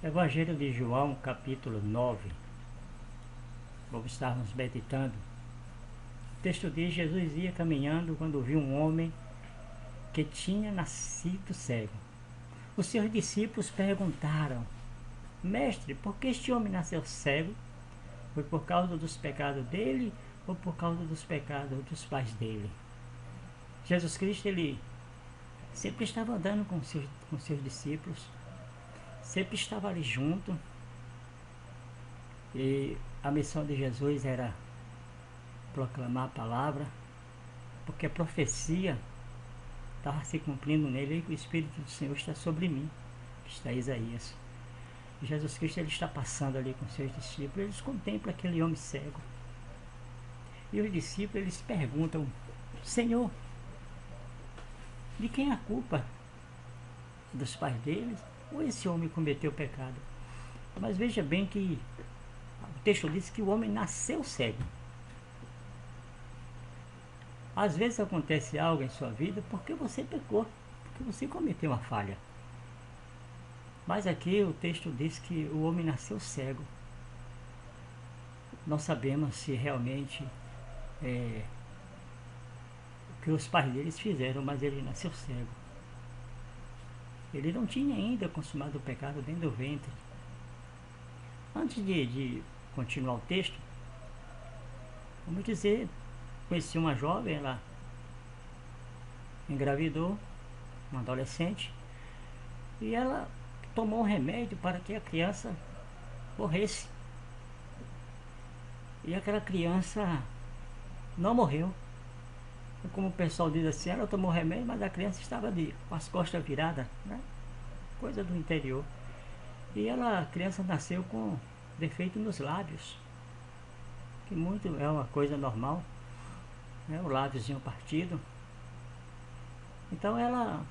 Evangelho de João, capítulo 9. Vamos estarmos meditando. O texto diz: Jesus ia caminhando quando viu um homem que tinha nascido cego. Os seus discípulos perguntaram: Mestre, por que este homem nasceu cego? Foi por causa dos pecados dele ou por causa dos pecados dos pais dele? Jesus Cristo, ele sempre estava andando com seus discípulos, sempre estava ali junto. E a missão de Jesus era proclamar a palavra, porque a profecia estava se cumprindo nele, e que o Espírito do Senhor está sobre mim, está Isaías. E Jesus Cristo, ele está passando ali com seus discípulos, eles contemplam aquele homem cego. E os discípulos, eles perguntam: Senhor, de quem é a culpa? Dos pais deles? Ou esse homem cometeu pecado? Mas veja bem que o texto diz que o homem nasceu cego. Às vezes acontece algo em sua vida porque você pecou, porque você cometeu uma falha. Mas aqui o texto diz que o homem nasceu cego. Não sabemos se realmente o que os pais deles fizeram, mas ele nasceu cego. Ele não tinha ainda consumado o pecado dentro do ventre. Antes de continuar o texto, vamos dizer, conheci uma jovem, ela engravidou, uma adolescente, e ela tomou um remédio para que a criança morresse. E aquela criança não morreu. Como o pessoal diz assim, ela tomou remédio, mas a criança estava com as costas viradas, né? Coisa do interior. E a criança nasceu com defeito nos lábios, que muito é uma coisa normal, né? O lábiozinho partido. Então ela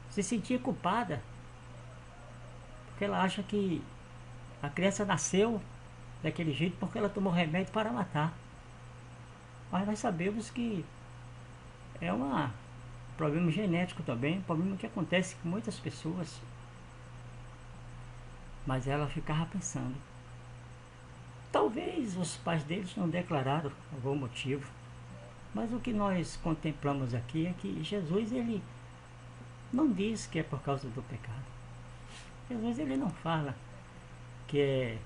se sentia culpada, porque ela acha que a criança nasceu daquele jeito porque ela tomou remédio para matar. Mas nós sabemos que é um problema genético também, um problema que acontece com muitas pessoas. Mas ela ficava pensando, talvez os pais deles não declararam algum motivo, mas o que nós contemplamos aqui é que Jesus, ele não diz que é por causa do pecado. Jesus, ele não fala que é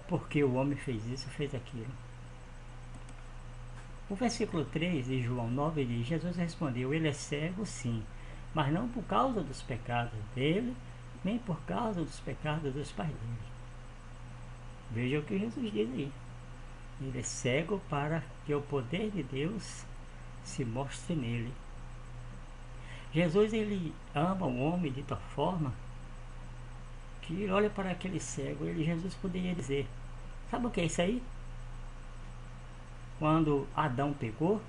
porque o homem fez isso, fez aquilo. O versículo 3 de João 9 diz: Jesus respondeu: ele é cego, sim, mas não por causa dos pecados dele, nem por causa dos pecados dos pais dele. Veja o que Jesus diz aí. Ele é cego para que o poder de Deus se mostre nele. Jesus, ele ama o homem de tal forma que ele olha para aquele cego. Jesus poderia dizer: sabe o que é isso aí? Quando Adão pecou,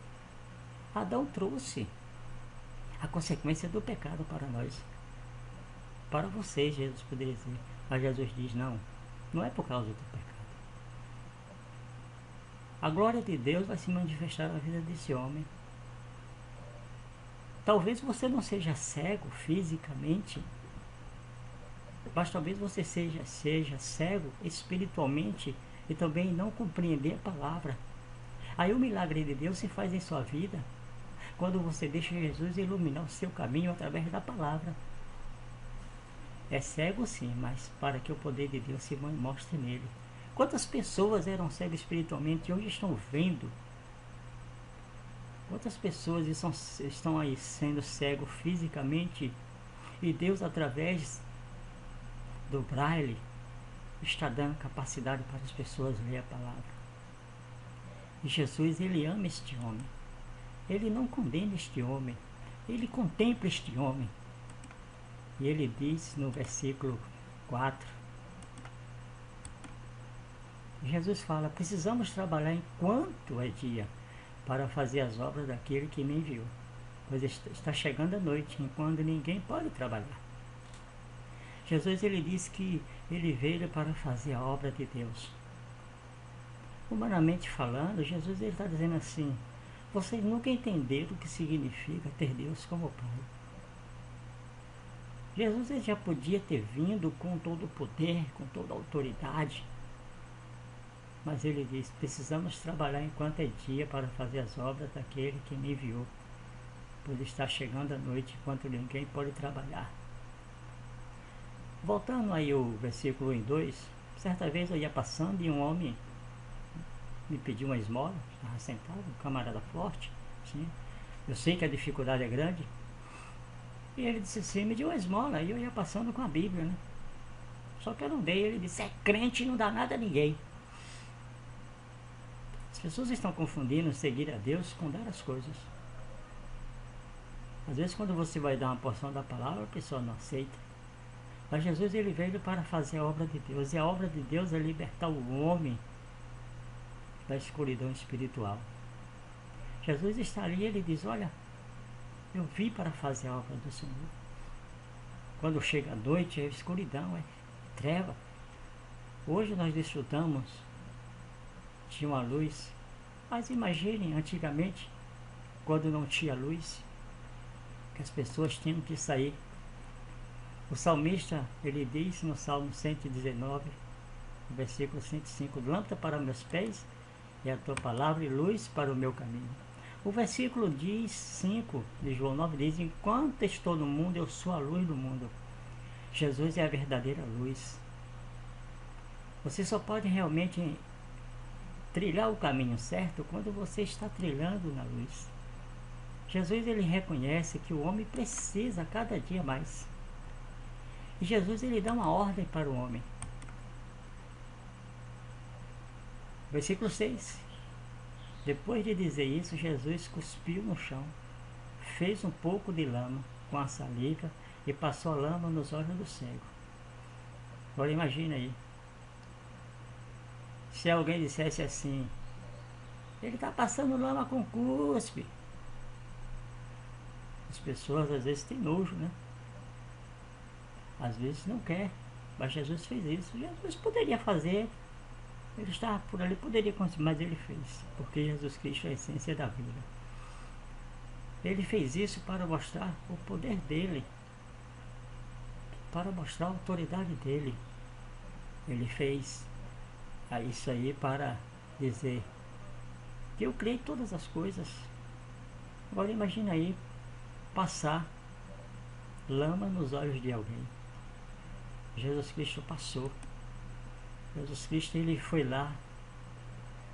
Adão trouxe a consequência do pecado para nós, para vocês. Jesus poderia dizer, mas Jesus diz: não, não é por causa do pecado. A glória de Deus vai se manifestar na vida desse homem. Talvez você não seja cego fisicamente, mas talvez você seja cego espiritualmente e também não compreender a palavra. Aí o milagre de Deus se faz em sua vida quando você deixa Jesus iluminar o seu caminho através da palavra. É cego, sim, mas para que o poder de Deus se mostre nele. Quantas pessoas eram cegas espiritualmente e hoje estão vendo? Quantas pessoas estão aí sendo cegos fisicamente e Deus, através do braille, está dando capacidade para as pessoas ler a palavra. E Jesus, ele ama este homem. Ele não condena este homem. Ele contempla este homem. E ele diz no versículo 4, Jesus fala: precisamos trabalhar enquanto é dia, para fazer as obras daquele que me enviou, pois está chegando a noite, enquanto ninguém pode trabalhar. Jesus, ele diz que ele veio para fazer a obra de Deus. Humanamente falando, Jesus, ele está dizendo assim: vocês nunca entenderam o que significa ter Deus como Pai. Jesus ele já podia ter vindo com todo o poder, com toda a autoridade, mas ele diz: precisamos trabalhar enquanto é dia para fazer as obras daquele que me enviou, pois está chegando a noite enquanto ninguém pode trabalhar. Voltando aí o versículo 1 e 2, certa vez eu ia passando e um homem me pediu uma esmola, estava sentado, um camarada forte, assim. Eu sei que a dificuldade é grande, e ele disse assim, me deu uma esmola, e eu ia passando com a Bíblia, né? Só que eu não dei, ele disse, é crente e não dá nada a ninguém. As pessoas estão confundindo seguir a Deus com dar as coisas. Às vezes quando você vai dar uma porção da palavra, a pessoa não aceita. Mas Jesus ele veio para fazer a obra de Deus, e a obra de Deus é libertar o homem da escuridão espiritual. Jesus está ali, ele diz, olha, eu vim para fazer a obra do Senhor. Quando chega a noite, é escuridão, é treva. Hoje nós desfrutamos de uma luz, mas imaginem antigamente, quando não tinha luz, que as pessoas tinham que sair. O salmista, ele diz no Salmo 119, no versículo 105, lâmpada para meus pés é a tua palavra e luz para o meu caminho. O versículo 5 de João 9 diz, enquanto estou no mundo, eu sou a luz do mundo. Jesus é a verdadeira luz. Você só pode realmente trilhar o caminho certo quando você está trilhando na luz. Jesus ele reconhece que o homem precisa cada dia mais. E Jesus ele dá uma ordem para o homem. Versículo 6. Depois de dizer isso, Jesus cuspiu no chão, fez um pouco de lama com a saliva e passou a lama nos olhos do cego. Agora imagina aí. Se alguém dissesse assim, ele está passando lama com cuspe. As pessoas às vezes têm nojo, né? Às vezes não quer, mas Jesus fez isso. Jesus poderia fazer, ele estava por ali, poderia conseguir, mas ele fez, porque Jesus Cristo é a essência da vida. Ele fez isso para mostrar o poder dele, para mostrar a autoridade dele. Ele fez isso aí para dizer que eu criei todas as coisas. Agora imagina aí passar lama nos olhos de alguém. Jesus Cristo passou. Jesus Cristo ele foi lá.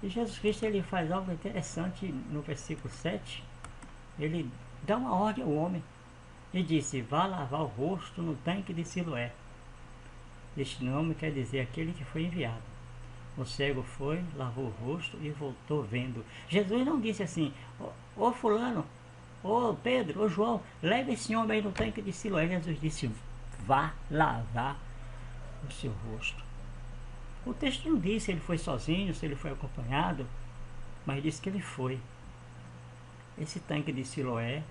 E Jesus Cristo ele faz algo interessante no versículo 7. Ele dá uma ordem ao homem e disse, vá lavar o rosto no tanque de Siloé. Este nome quer dizer aquele que foi enviado. O cego foi, lavou o rosto e voltou vendo. Jesus não disse assim, ô fulano, ô Pedro, ô João, leve esse homem aí no tanque de Siloé. Jesus disse, vá lavar o seu rosto. O texto não diz se ele foi sozinho, se ele foi acompanhado, mas diz que ele foi. Esse tanque de Siloé,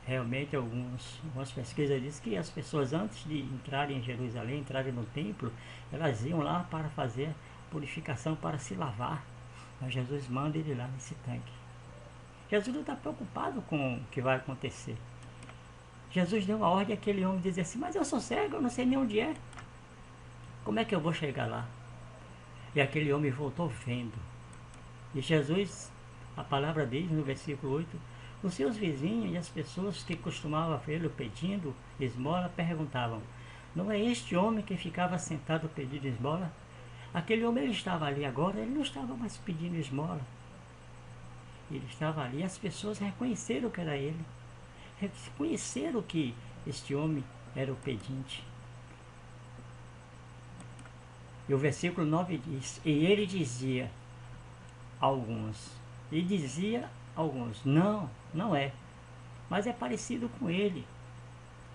realmente algumas pesquisas dizem que as pessoas antes de entrarem em Jerusalém, entrarem no templo, elas iam lá para fazer purificação, para se lavar. Mas Jesus manda ele lá nesse tanque. Jesus não está preocupado com o que vai acontecer. Jesus deu uma ordem àquele homem dizer assim, mas eu sou cego, eu não sei nem onde é. Como é que eu vou chegar lá? E aquele homem voltou vendo. E Jesus, a palavra diz no versículo 8, os seus vizinhos e as pessoas que costumavam vê-lo pedindo esmola perguntavam, não é este homem que ficava sentado pedindo esmola? Aquele homem ele estava ali agora, ele não estava mais pedindo esmola. Ele estava ali, as pessoas reconheceram que era ele. Reconheceram que este homem era o pedinte. E o versículo 9 diz, e ele dizia a alguns, não, não é, mas é parecido com ele,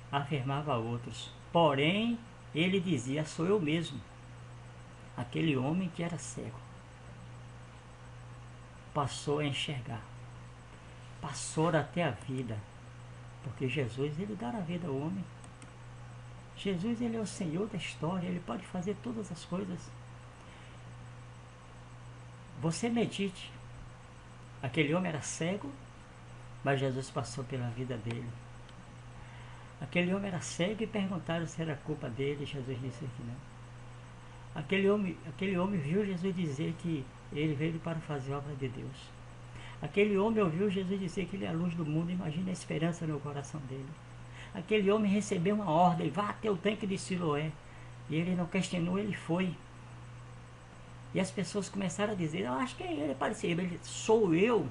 afirmava a outros. Porém, ele dizia, sou eu mesmo, aquele homem que era cego. Passou a enxergar, passou até a vida, porque Jesus, ele dá a vida ao homem. Jesus, ele é o Senhor da história, ele pode fazer todas as coisas. Você medite, aquele homem era cego, mas Jesus passou pela vida dele. Aquele homem era cego e perguntaram se era culpa dele. Jesus disse que não. Aquele homem viu Jesus dizer que ele veio para fazer a obra de Deus. Aquele homem ouviu Jesus dizer que ele é a luz do mundo. Imagina a esperança no coração dele. Aquele homem recebeu uma ordem: vá até o tanque de Siloé. E ele não questionou, ele foi. E as pessoas começaram a dizer: eu acho que é ele, parecia ele, sou eu.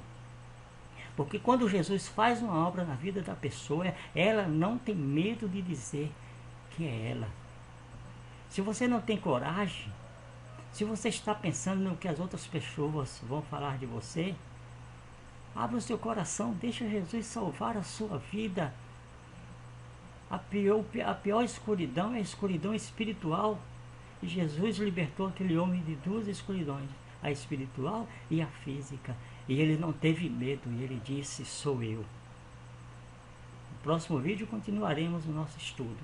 Porque quando Jesus faz uma obra na vida da pessoa, ela não tem medo de dizer que é ela. Se você não tem coragem, se você está pensando no que as outras pessoas vão falar de você, abra o seu coração, deixa Jesus salvar a sua vida. A pior escuridão é a escuridão espiritual. E Jesus libertou aquele homem de duas escuridões, a espiritual e a física. E ele não teve medo, e ele disse: sou eu. No próximo vídeo continuaremos o nosso estudo.